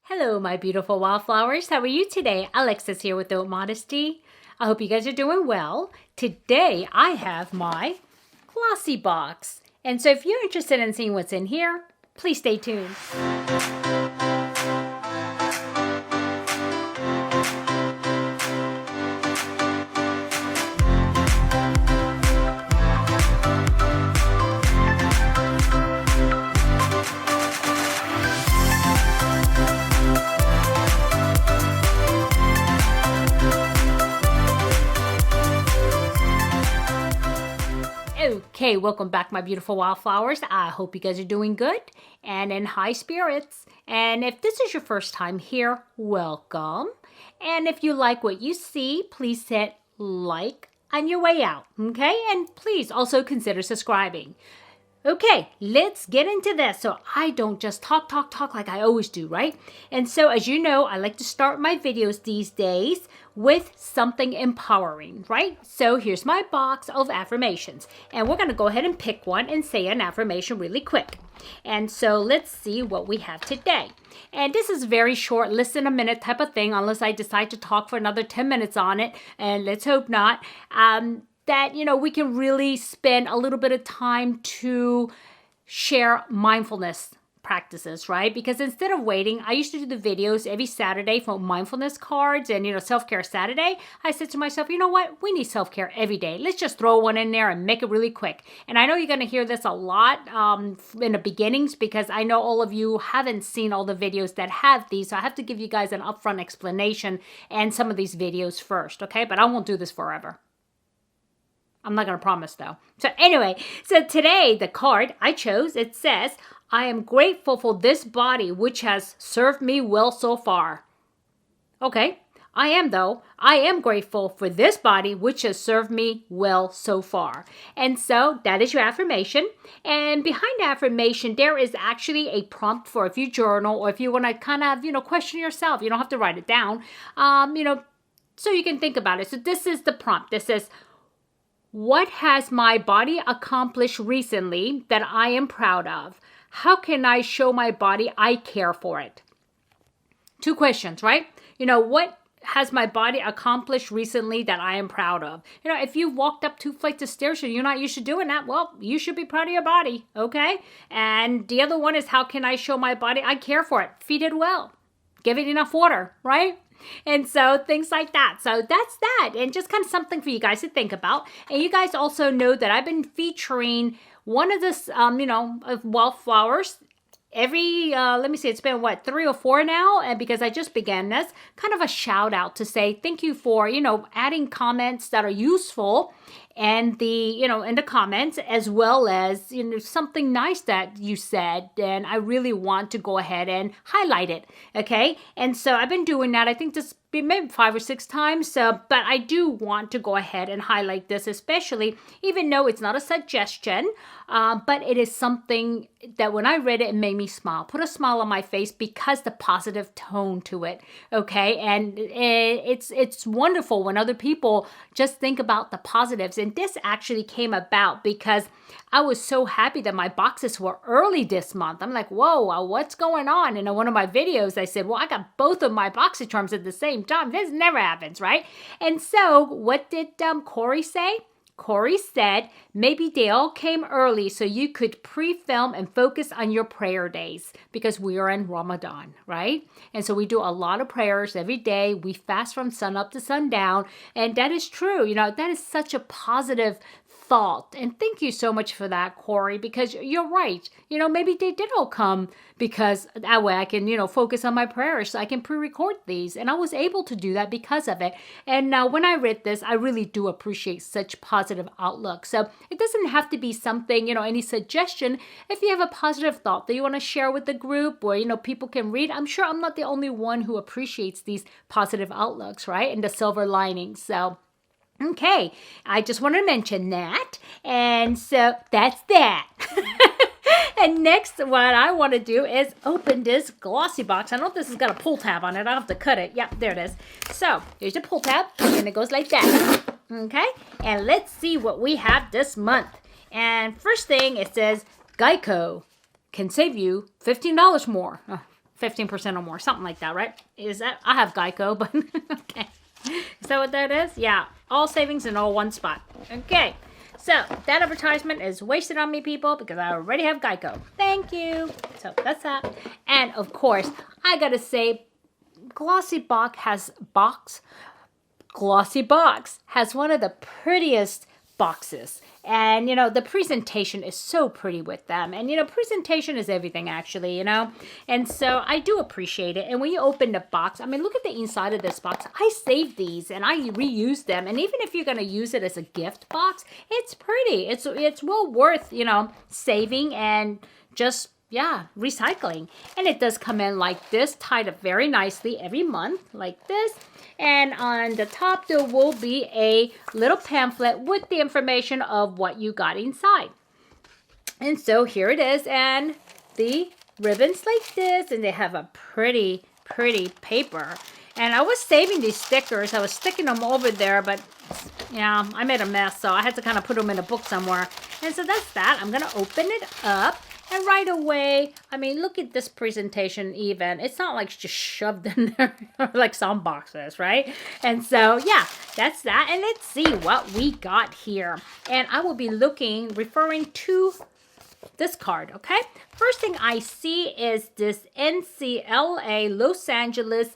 Hello, my beautiful wildflowers. How are you today? Alexis here with Modesty. I hope you guys are doing well. Today, I have my Glossybox. And so if you're interested in seeing what's in here, please stay tuned. Okay, welcome back, my beautiful wildflowers. I hope you guys are doing good and in high spirits. And if this is your first time here, welcome. And if you like what you see, please hit like on your way out, okay? And please also consider subscribing. Okay, let's get into this. So I don't just talk like I always do, right? And so as you know, I like to start my videos these days with something empowering, right? So here's my box of affirmations. And we're going to go ahead and pick one and say an affirmation really quick. And so let's see what we have today. And this is very short, less than a minute type of thing, unless I decide to talk for another 10 minutes on it. And let's hope not. That, we can really spend a little bit of time to share mindfulness practices, right? Because instead of waiting, I used to do the videos every Saturday for mindfulness cards and, self-care Saturday. I said to myself, you know what? We need self-care every day. Let's just throw one in there and make it really quick. And I know you're going to hear this a lot in the beginnings because I know all of you haven't seen all the videos that have these. So I have to give you guys an upfront explanation and some of these videos first, okay? But I won't do this forever. I'm not going to promise though. So anyway, so today the card I chose, it says, I am grateful for this body which has served me well so far. Okay, I am grateful for this body which has served me well so far. And so that is your affirmation. And behind the affirmation, there is actually a prompt for if you journal or if you want to kind of, question yourself. You don't have to write it down, so you can think about it. So this is the prompt. This says, what has my body accomplished recently that I am proud of? How can I show my body I care for it? Two questions, right? What has my body accomplished recently that I am proud of? If you walked up 2 flights of stairs and you're not used to doing that, well, you should be proud of your body, okay? And the other one is, how can I show my body I care for it? Feed it well. Give it enough water, right? And so things like that. So that's that. And just kind of something for you guys to think about. And you guys also know that I've been featuring one of this, of Wildflowers every, it's been 3 or 4 now, and because I just began this, kind of a shout out to say thank you for, adding comments that are useful and in the comments, as well as, something nice that you said, and I really want to go ahead and highlight it, okay? And so I've been doing that. I think this maybe 5 or 6 times, but I do want to go ahead and highlight this, especially, even though it's not a suggestion, but it is something that when I read it, it made me smile, put a smile on my face because the positive tone to it, okay? And it's wonderful when other people just think about the positives. And this actually came about because I was so happy that my boxes were early this month. I'm like, whoa, what's going on? And in one of my videos, I said, well, I got both of my BoxyCharms at the same time. This never happens, right? And so what did Corey say? Corey said, maybe they all came early so you could pre-film and focus on your prayer days because we are in Ramadan, right? And so we do a lot of prayers every day. We fast from sun up to sundown. And that is true. That is such a positive thought. And thank you so much for that, Corey, because you're right. Maybe they did all come because that way I can, focus on my prayers. So I can pre-record these. And I was able to do that because of it. And now when I read this, I really do appreciate such positive outlook. So it doesn't have to be something, any suggestion. If you have a positive thought that you want to share with the group or, people can read, I'm sure I'm not the only one who appreciates these positive outlooks, right? And the silver linings. So okay, I just want to mention that. And so that's that. And next, what I want to do is open this glossy box. I don't know if this has got a pull tab on it. I'll have to cut it. Yep, there it is. So here's the pull tab, and it goes like that. Okay, and let's see what we have this month. And first thing, it says Geico can save you $15 more. 15% or more, something like that, right? Is that, I have Geico, but okay. Is that what that is? Yeah, all savings in all one spot. Okay, so that advertisement is wasted on me, people, because I already have Geico. Thank you. So that's that. And of course, I gotta say, Glossybox has one of the prettiest boxes. And, you know, the presentation is so pretty with them. And, you know, presentation is everything, actually, you know. And so I do appreciate it. And when you open the box, I mean, look at the inside of this box. I saved these and I reused them. And even if you're going to use it as a gift box, it's pretty. It's well worth, you know, saving and just, yeah, recycling. And it does come in like this, tied up very nicely every month, like this. And on the top, there will be a little pamphlet with the information of what you got inside. And so here it is. And the ribbons like this. And they have a pretty, pretty paper. And I was saving these stickers. I was sticking them over there. But, yeah, I made a mess. So I had to kind of put them in a book somewhere. And so that's that. I'm going to open it up. And right away, I mean, look at this presentation even. It's not like just shoved in there like some boxes, right? And so, yeah, that's that. And let's see what we got here. And I will be referring to this card, okay? First thing I see is this NCLA Los Angeles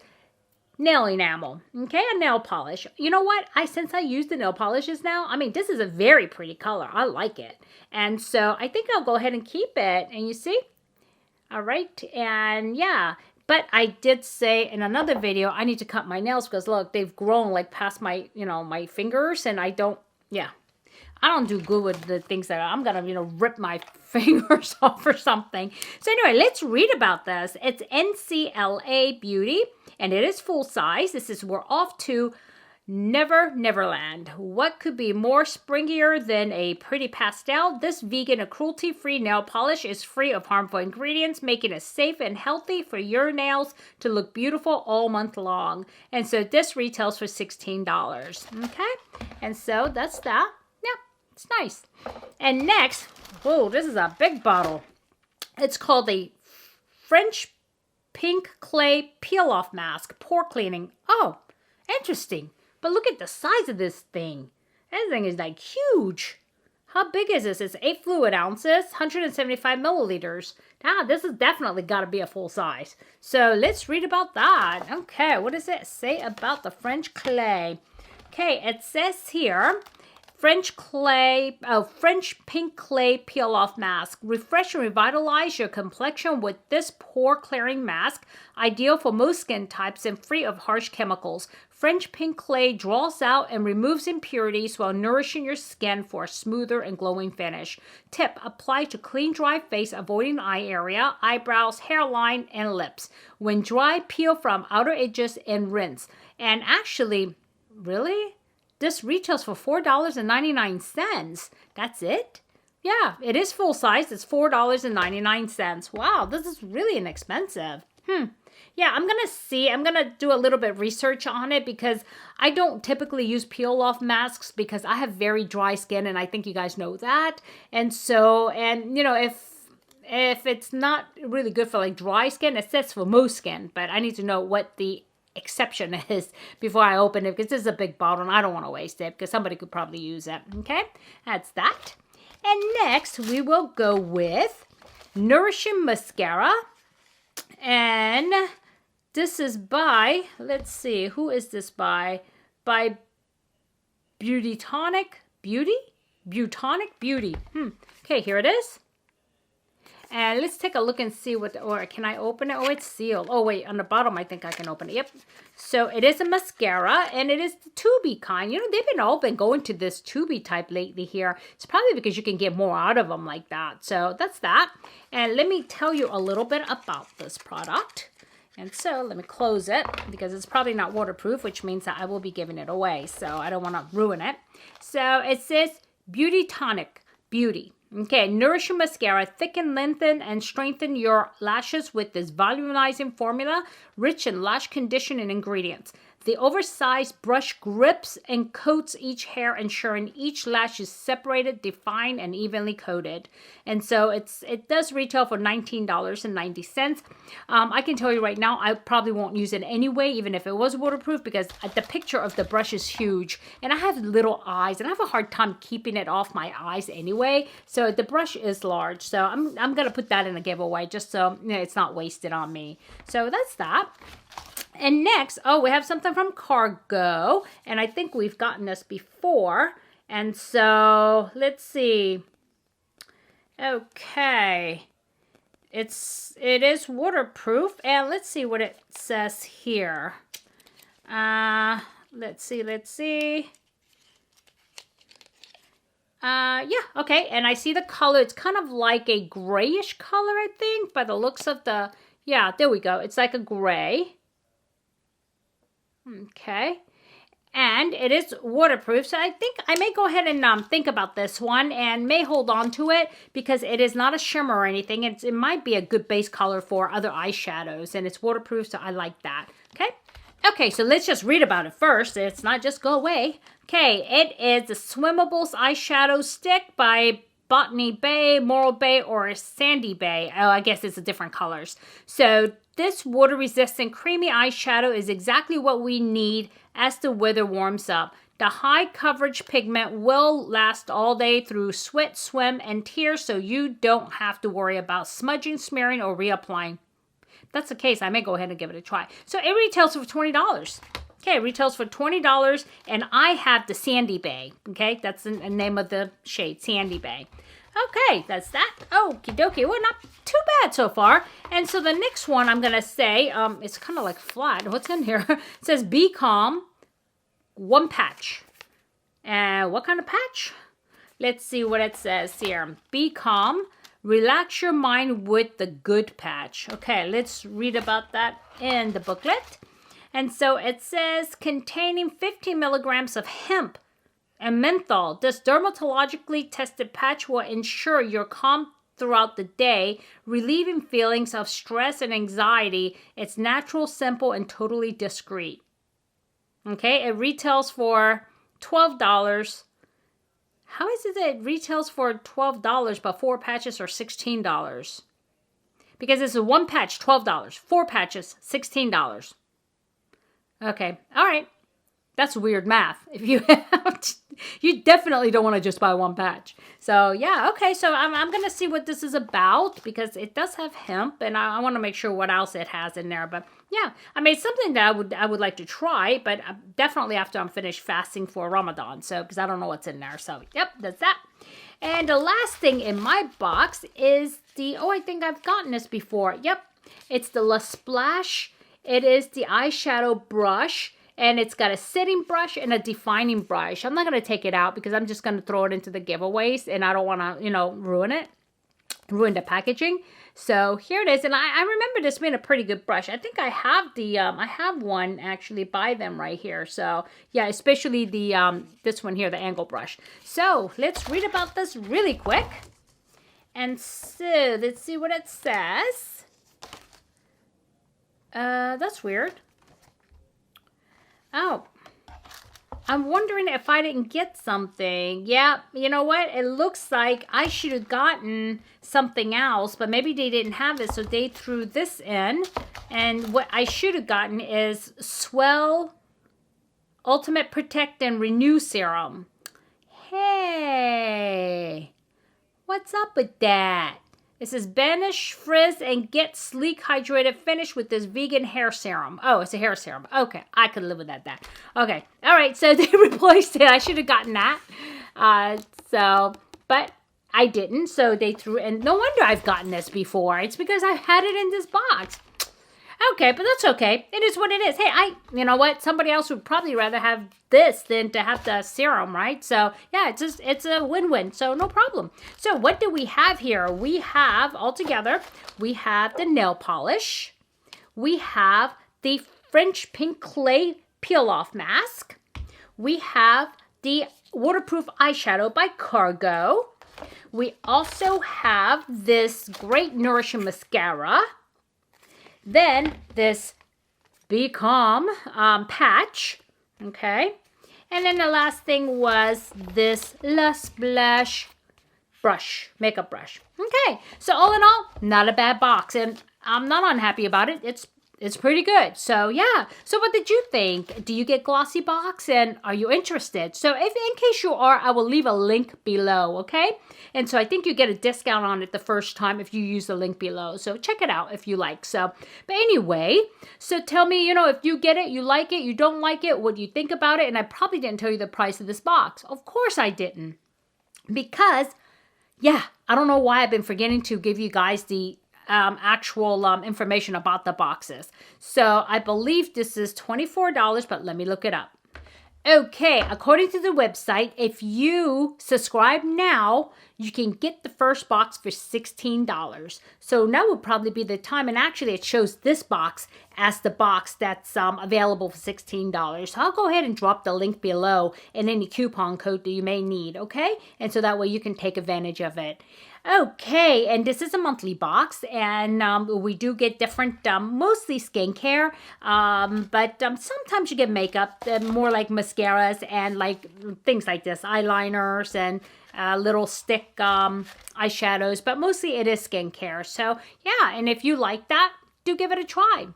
nail enamel, okay? A nail polish. You know what? Since I use the nail polishes now, I mean, this is a very pretty color. I like it. And so I think I'll go ahead and keep it. And you see? All right. And yeah, but I did say in another video, I need to cut my nails because look, they've grown like past my, you know, my fingers. And I don't do good with the things that I'm going to, you know, rip my fingers off or something. So anyway, let's read about this. It's NCLA Beauty and it is full size. We're off to Neverland. What could be more springier than a pretty pastel? This vegan and cruelty-free nail polish is free of harmful ingredients, making it safe and healthy for your nails to look beautiful all month long. And so this retails for $16. Okay? And so that's that. Yeah, it's nice. And next, whoa, this is a big bottle. It's called the French Pink Clay Peel-Off Mask, Pore Cleaning. Oh, interesting. But look at the size of this thing. This thing is like huge. How big is this? It's 8 fluid ounces, 175 milliliters. Now, this has definitely got to be a full size. So let's read about that. Okay, what does it say about the French clay? Okay, it says here, French pink clay peel-off mask. Refresh and revitalize your complexion with this pore-clearing mask, ideal for most skin types and free of harsh chemicals. French pink clay draws out and removes impurities while nourishing your skin for a smoother and glowing finish. Tip, apply to clean, dry face, avoiding eye area, eyebrows, hairline, and lips. When dry, peel from outer edges and rinse. And actually, really? This retails for $4.99. That's it? Yeah, it is full size. It's $4.99. Wow, this is really inexpensive. Yeah, I'm going to see. I'm going to do a little bit of research on it because I don't typically use peel-off masks because I have very dry skin, and I think you guys know that. And so, and you know, if it's not really good for like dry skin, it says for most skin, but I need to know what the exception is before I open it because this is a big bottle and I don't want to waste it because somebody could probably use it. Okay, that's that. And next we will go with Nourishing Mascara. And this is by, let's see, who is this by? By Beautonic Beauty? Okay, here it is. And let's take a look and see what, or can I open it? Oh, it's sealed. Oh, wait, on the bottom, I think I can open it. Yep. So it is a mascara, and it is the tubey kind. You know, they've all been going to this tubey type lately here. It's probably because you can get more out of them like that. So that's that. And let me tell you a little bit about this product. And so let me close it because it's probably not waterproof, which means that I will be giving it away. So I don't want to ruin it. So it says Beauty Tonic Beauty. Okay, Nourishing Mascara. Thicken, lengthen, and strengthen your lashes with this volumizing formula, rich in lash conditioning ingredients. The oversized brush grips and coats each hair, ensuring each lash is separated, defined, and evenly coated. And so it does retail for $19.90. I can tell you right now, I probably won't use it anyway, even if it was waterproof, because the picture of the brush is huge, and I have little eyes, and I have a hard time keeping it off my eyes anyway. So the brush is large, so I'm gonna put that in a giveaway just so it's not wasted on me. So that's that. And next, oh, we have something from Cargo, and I think we've gotten this before. And so let's see. Okay, it is waterproof, and let's see what it says here. Let's see. Yeah, okay, and I see the color. It's kind of like a grayish color, I think, by the looks of the, yeah, there we go. It's like a gray. Okay, and it is waterproof, so I think I may go ahead and think about this one and may hold on to it because it is not a shimmer or anything. It might be a good base color for other eyeshadows, and it's waterproof, so I like that. Okay, so let's just read about it first. It's not just go away. Okay, it is the Swimmables eyeshadow stick by Botany Bay, Moral Bay, or Sandy Bay. Oh, I guess it's the different colors. So this water-resistant creamy eyeshadow is exactly what we need as the weather warms up. The high-coverage pigment will last all day through sweat, swim, and tears, so you don't have to worry about smudging, smearing, or reapplying. If that's the case, I may go ahead and give it a try. So it retails for $20. Okay, it retails for $20, and I have the Sandy Bay. Okay, that's the name of the shade, Sandy Bay. Okay, that's that. Okie dokie. Well, not too bad so far. And so the next one I'm going to say, it's kind of like flat. What's in here? It says, Be Calm, one patch. And what kind of patch? Let's see what it says here. Be calm, relax your mind with the good patch. Okay, let's read about that in the booklet. And so it says, containing 15 milligrams of hemp and menthol. This dermatologically tested patch will ensure you're calm throughout the day, relieving feelings of stress and anxiety. It's natural, simple, and totally discreet. Okay, it retails for $12. How is it that it retails for $12 but 4 patches are $16? Because it's a 1 patch, $12. 4 patches, $16. Okay, all right. That's weird math. If you you definitely don't want to just buy 1 patch. So yeah, okay. So I'm gonna see what this is about because it does have hemp, and I want to make sure what else it has in there. But yeah, I mean, it's something that I would like to try, but definitely after I'm finished fasting for Ramadan. So because I don't know what's in there. So yep, that's that. And the last thing in my box is the I think I've gotten this before. Yep, it's the La Splash. It is the eyeshadow brush. And it's got a setting brush and a defining brush. I'm not going to take it out because I'm just going to throw it into the giveaways. And I don't want to, ruin the packaging. So here it is. And I remember this being a pretty good brush. I think I have I have one actually by them right here. So yeah, especially the, this one here, the angle brush. So let's read about this really quick. And so let's see what it says. That's weird. Oh, I'm wondering if I didn't get something. Yeah, you know what? It looks like I should have gotten something else, but maybe they didn't have it, so they threw this in. And what I should have gotten is Swell Ultimate Protect and Renew Serum. Hey, what's up with that? It says, banish, frizz, and get sleek, hydrated finish with this vegan hair serum. Oh, it's a hair serum. Okay, I could live with that. Okay, all right, so they replaced it. I should have gotten that. But I didn't, so they threw, and no wonder I've gotten this before. It's because I've had it in this box. Okay, but that's okay. It is what it is. Hey, you know what? Somebody else would probably rather have this than to have the serum, right? So, yeah, it's a win-win. So, no problem. So, what do we have here? We have, altogether, we have the nail polish. We have the French Pink Clay Peel-Off Mask. We have the Waterproof Eyeshadow by Cargo. We also have this Great Nourishing Mascara. Then this Beckham patch. Okay. And then the last thing was this Lush Blush brush, makeup brush. Okay, so all in all, not a bad box, and I'm not unhappy about it. It's pretty good. So yeah. So what did you think? Do you get Glossybox, and are you interested? So if in case you are, I will leave a link below, okay? And so I think you get a discount on it the first time if you use the link below. So check it out if you like. So, but anyway, so tell me, you know, if you get it, you like it, you don't like it, what do you think about it? And I probably didn't tell you the price of this box. Of course I didn't. Because yeah, I don't know why I've been forgetting to give you guys the actual information about the boxes. So I believe this is $24, but let me look it up. Okay, according to the website, if you subscribe now, you can get the first box for $16. So now will probably be the time, and actually it shows this box as the box that's available for $16. So I'll go ahead and drop the link below and any coupon code that you may need, okay? And so that way you can take advantage of it. Okay, and this is a monthly box, and we do get different, mostly skincare, but sometimes you get makeup, more like mascaras and like things like this, eyeliners and little stick eyeshadows, but mostly it is skincare. So yeah, and if you like that, do give it a try.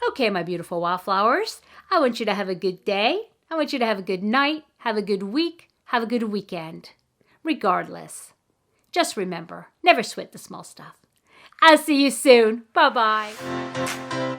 Okay, my beautiful wildflowers, I want you to have a good day. I want you to have a good night, have a good week, have a good weekend, regardless. Just remember, never sweat the small stuff. I'll see you soon. Bye-bye.